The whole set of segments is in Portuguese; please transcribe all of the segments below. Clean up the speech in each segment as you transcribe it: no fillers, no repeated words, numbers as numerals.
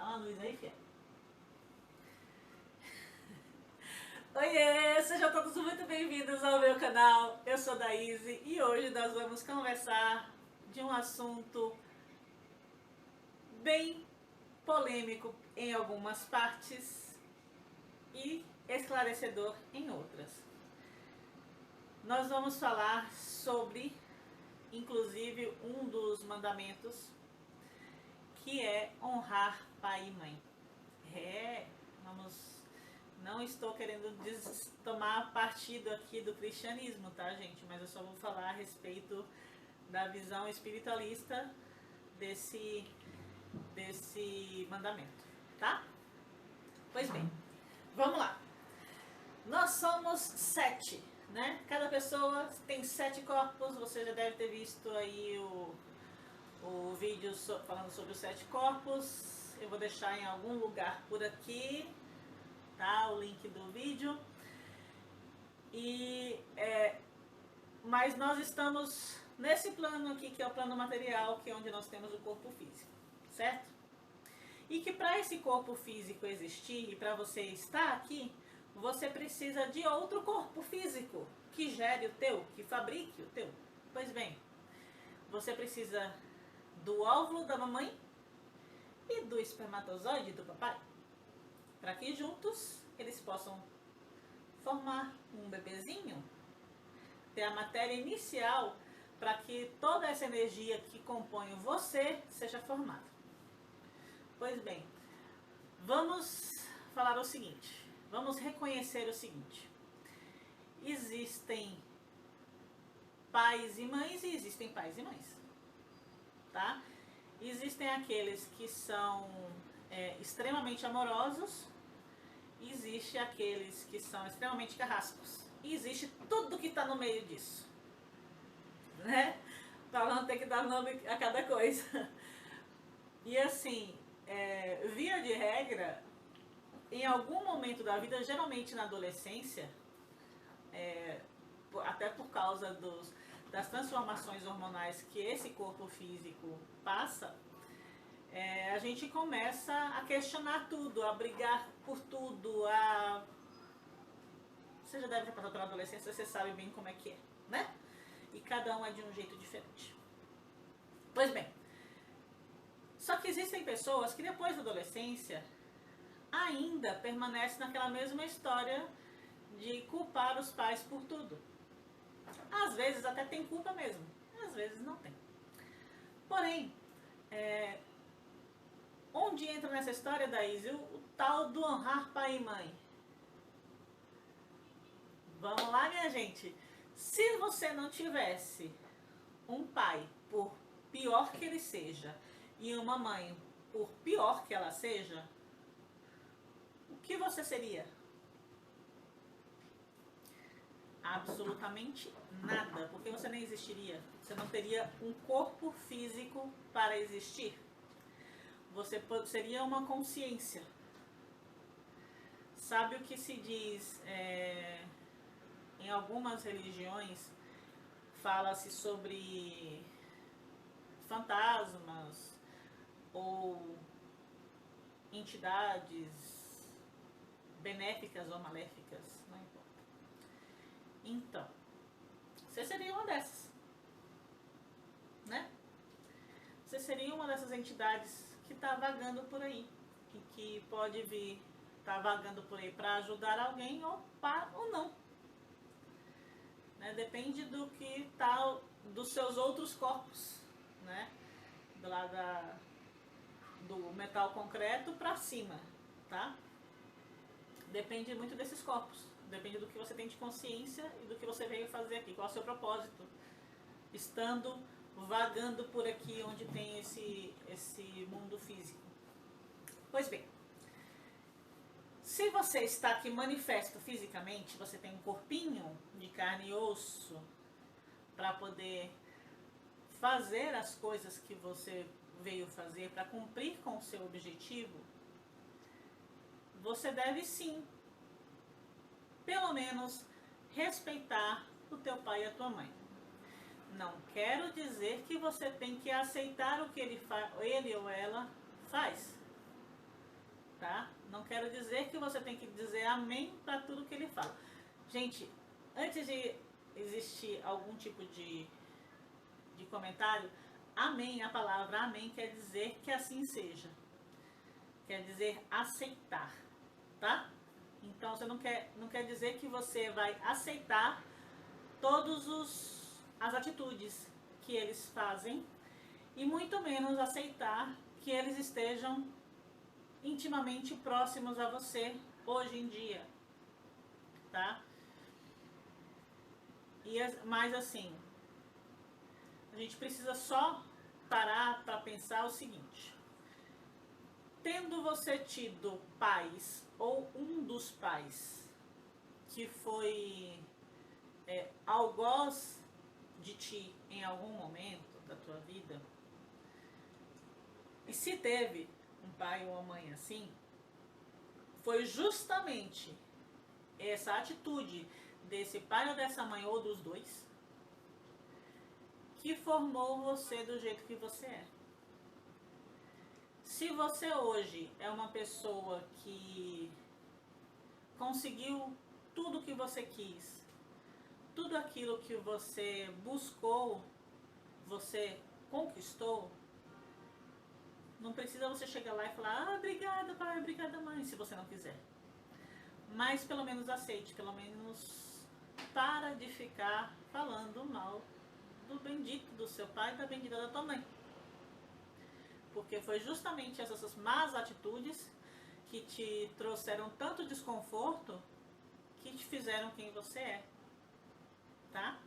Dá uma luz aí, fia. Oiê, sejam todos muito bem-vindos ao meu canal. Eu sou Daíse e hoje nós vamos conversar de um assunto bem polêmico em algumas partes e esclarecedor em outras. Nós vamos falar sobre, inclusive, um dos mandamentos, que é honrar pai e mãe. Não estou querendo tomar partido aqui do cristianismo, tá, gente? Mas eu só vou falar a respeito da visão espiritualista desse mandamento, tá? Pois bem, vamos lá. Nós somos 7, né? Cada pessoa tem 7 corpos. Você já deve ter visto aí o vídeo falando sobre os 7 corpos. Eu vou deixar em algum lugar por aqui, tá? O link do vídeo. Mas nós estamos nesse plano aqui, que é o plano material, que é onde nós temos o corpo físico, certo? E que para esse corpo físico existir e para você estar aqui, você precisa de outro corpo físico que gere o teu, que fabrique o teu. Pois bem, você precisa do óvulo da mamãe e do espermatozoide do papai, para que juntos eles possam formar um bebezinho, ter a matéria inicial para que toda essa energia que compõe você seja formada. Pois bem, vamos falar o seguinte, vamos reconhecer o seguinte: existem pais e mães e existem pais e mães, tá? Existem aqueles que são extremamente amorosos, existe aqueles que são extremamente carrascos, e existe tudo que está no meio disso, né? Para não ter que dar nome a cada coisa. E assim, via de regra, em algum momento da vida, geralmente na adolescência, até por causa das transformações hormonais que esse corpo físico passa, a gente começa a questionar tudo, a brigar por tudo, Você já deve ter passado pela adolescência, você sabe bem como é que é, né? E cada um é de um jeito diferente. Pois bem, só que existem pessoas que depois da adolescência ainda permanecem naquela mesma história de culpar os pais por tudo. Às vezes até tem culpa mesmo, às vezes não tem. Porém, onde entra nessa história, Daíse, o tal do honrar pai e mãe? Vamos lá, minha gente. Se você não tivesse um pai, por pior que ele seja, e uma mãe, por pior que ela seja, o que você seria? Absolutamente nada, porque você nem existiria. Você não teria um corpo físico para existir. Você seria uma consciência. Sabe o que se diz em algumas religiões? Fala-se sobre fantasmas ou entidades benéficas ou maléficas, não importa. Então, você seria uma dessas, né? Você seria uma dessas entidades que está vagando por aí, que pode vir, tá vagando por aí para ajudar alguém ou não. Né? Depende do que tá dos seus outros corpos, né? Do lado do metal concreto para cima, tá? Depende muito desses corpos. Depende do que você tem de consciência e do que você veio fazer aqui. Qual é o seu propósito? Estando vagando por aqui onde tem esse mundo físico. Pois bem, se você está aqui manifesto fisicamente, você tem um corpinho de carne e osso para poder fazer as coisas que você veio fazer, para cumprir com o seu objetivo, você deve sim, pelo menos, respeitar o teu pai e a tua mãe. Não quero dizer que você tem que aceitar o que ele ou ela faz. tá? Não quero dizer que você tem que dizer amém para tudo que ele fala. Gente, antes de existir algum tipo de comentário, amém, a palavra amém quer dizer que assim seja. Quer dizer aceitar, tá? Então você não quer dizer que você vai aceitar todas as atitudes que eles fazem e muito menos aceitar que eles estejam intimamente próximos a você hoje em dia, tá? Mas assim, a gente precisa só parar para pensar o seguinte: tendo você tido pais ou um dos pais que foi algoz de ti em algum momento da tua vida, e se teve um pai ou uma mãe assim, foi justamente essa atitude desse pai ou dessa mãe ou dos dois que formou você do jeito que você é. Se você hoje é uma pessoa que conseguiu tudo o que você quis, tudo aquilo que você buscou, você conquistou, não precisa você chegar lá e falar: ah, obrigada pai, obrigada mãe, se você não quiser. Mas pelo menos aceite, pelo menos para de ficar falando mal do bendito do seu pai e da bendita da tua mãe. Porque foi justamente essas más atitudes que te trouxeram tanto desconforto que te fizeram quem você é, tá?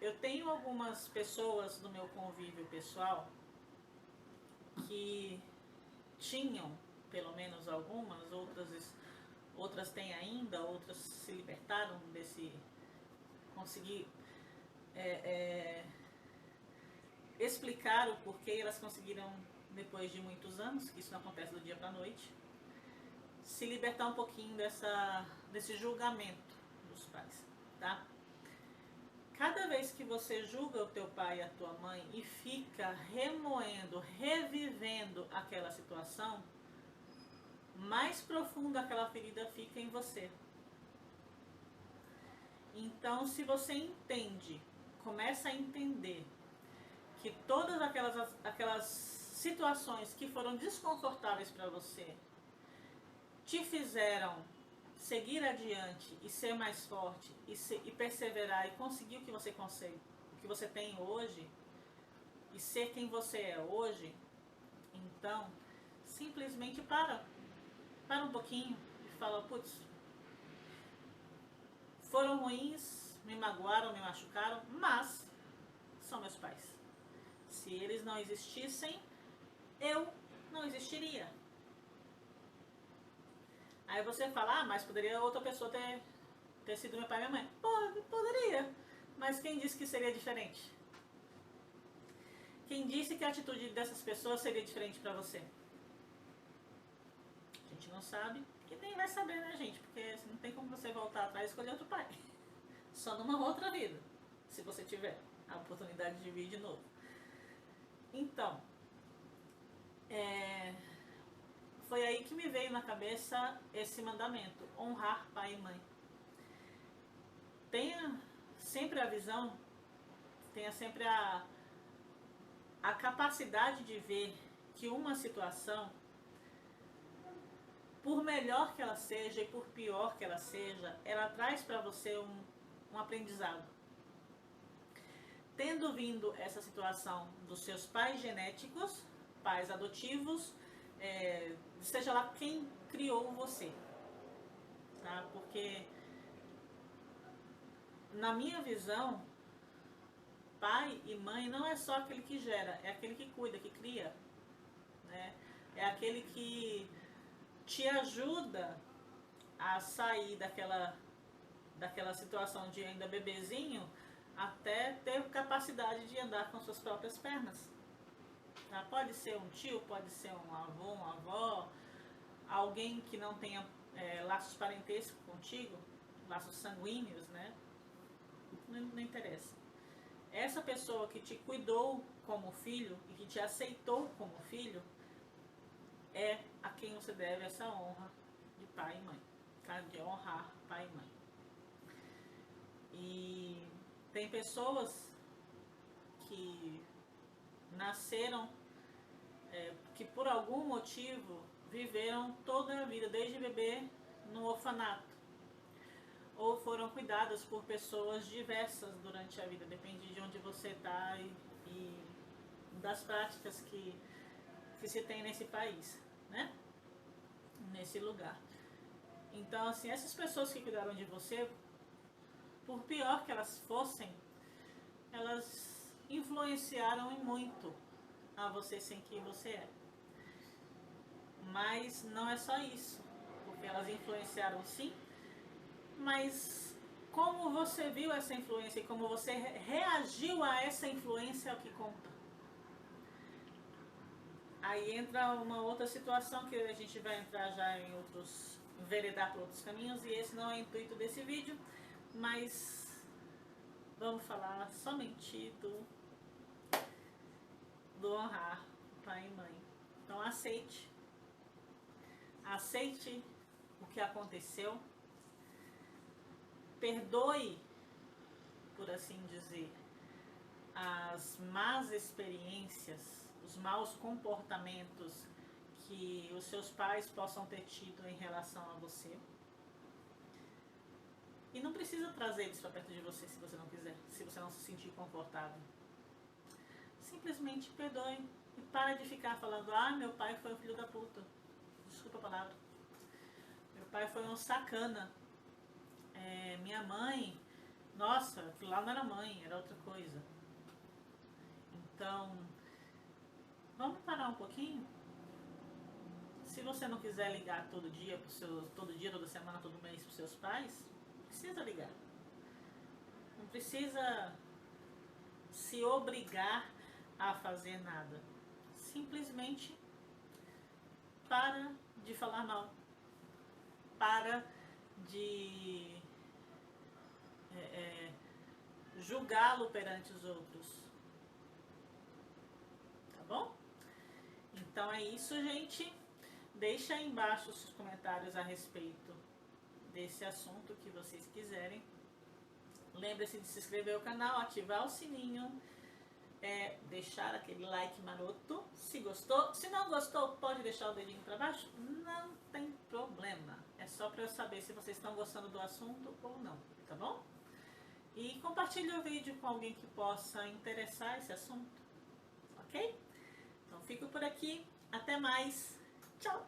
Eu tenho algumas pessoas no meu convívio pessoal que tinham, pelo menos algumas, outras têm ainda, outras se libertaram desse, conseguir explicar o porquê elas conseguiram, depois de muitos anos, que isso não acontece do dia para a noite, se libertar um pouquinho desse julgamento dos pais, tá? Cada vez que você julga o teu pai e a tua mãe e fica remoendo, revivendo aquela situação, mais profunda aquela ferida fica em você. Então, se você entende, começa a entender que todas aquelas situações que foram desconfortáveis para você te fizeram seguir adiante e ser mais forte e perseverar e conseguir o que você consegue, o que você tem hoje e ser quem você é hoje, então simplesmente para um pouquinho e fala: putz, foram ruins, me magoaram, me machucaram, mas são meus pais. Se eles não existissem, eu não existiria. Aí você fala: ah, mas poderia outra pessoa ter sido meu pai e minha mãe. Poderia, mas quem disse que seria diferente? Quem disse que a atitude dessas pessoas seria diferente pra você? A gente não sabe e nem vai saber, né, gente? Porque não tem como você voltar atrás e escolher outro pai. Só numa outra vida, se você tiver a oportunidade de vir de novo. Então, foi aí que me veio na cabeça esse mandamento: honrar pai e mãe. Tenha sempre a visão, tenha sempre a capacidade de ver que uma situação, por melhor que ela seja e por pior que ela seja, ela traz para você um aprendizado. Tendo vindo essa situação dos seus pais genéticos, pais adotivos, seja lá quem criou você, tá? Porque na minha visão, pai e mãe não é só aquele que gera, é aquele que cuida, que cria, né? É aquele que te ajuda a sair daquela situação de ainda bebezinho até ter capacidade de andar com suas próprias pernas. Tá? Pode ser um tio, pode ser um avô, uma avó, alguém que não tenha laços parentescos contigo, laços sanguíneos, né? Não interessa. Essa pessoa que te cuidou como filho e que te aceitou como filho, é a quem você deve essa honra de pai e mãe, tá? De honrar pai e mãe. E tem pessoas que nasceram, que por algum motivo viveram toda a vida, desde bebê, no orfanato. Ou foram cuidadas por pessoas diversas durante a vida, depende de onde você está e das práticas que se tem nesse país, né? Nesse lugar. Então, assim, essas pessoas que cuidaram de você, por pior que elas fossem, elas influenciaram em muito a você ser quem você é. Mas não é só isso, porque elas influenciaram sim, mas como você viu essa influência e como você reagiu a essa influência é o que conta. Aí entra uma outra situação que a gente vai entrar já em outros, enveredar por outros caminhos, e esse não é o intuito desse vídeo, mas vamos falar somente do honrar pai e mãe. Então aceite o que aconteceu, perdoe, por assim dizer, as más experiências, os maus comportamentos que os seus pais possam ter tido em relação a você. E não precisa trazer eles para perto de você se você não quiser, se você não se sentir confortável. Simplesmente perdoe e para de ficar falando: ah, meu pai foi um filho da puta. Desculpa a palavra. Meu pai foi um sacana. Minha mãe, nossa, aquilo lá não era mãe, era outra coisa. Então, vamos parar um pouquinho? Se você não quiser ligar todo dia, toda semana, todo mês para os seus pais, não precisa ligar. Não precisa se obrigar a fazer nada. Simplesmente para de falar mal. Para de julgá-lo perante os outros. Tá bom? Então é isso, gente. Deixa aí embaixo os comentários a respeito desse assunto que vocês quiserem. Lembre-se de se inscrever no canal, ativar o sininho, deixar aquele like maroto, se gostou. Se não gostou, pode deixar o dedinho para baixo, não tem problema. É só para eu saber se vocês estão gostando do assunto ou não, tá bom? E compartilhe o vídeo com alguém que possa interessar esse assunto, ok? Então fico por aqui, até mais, tchau!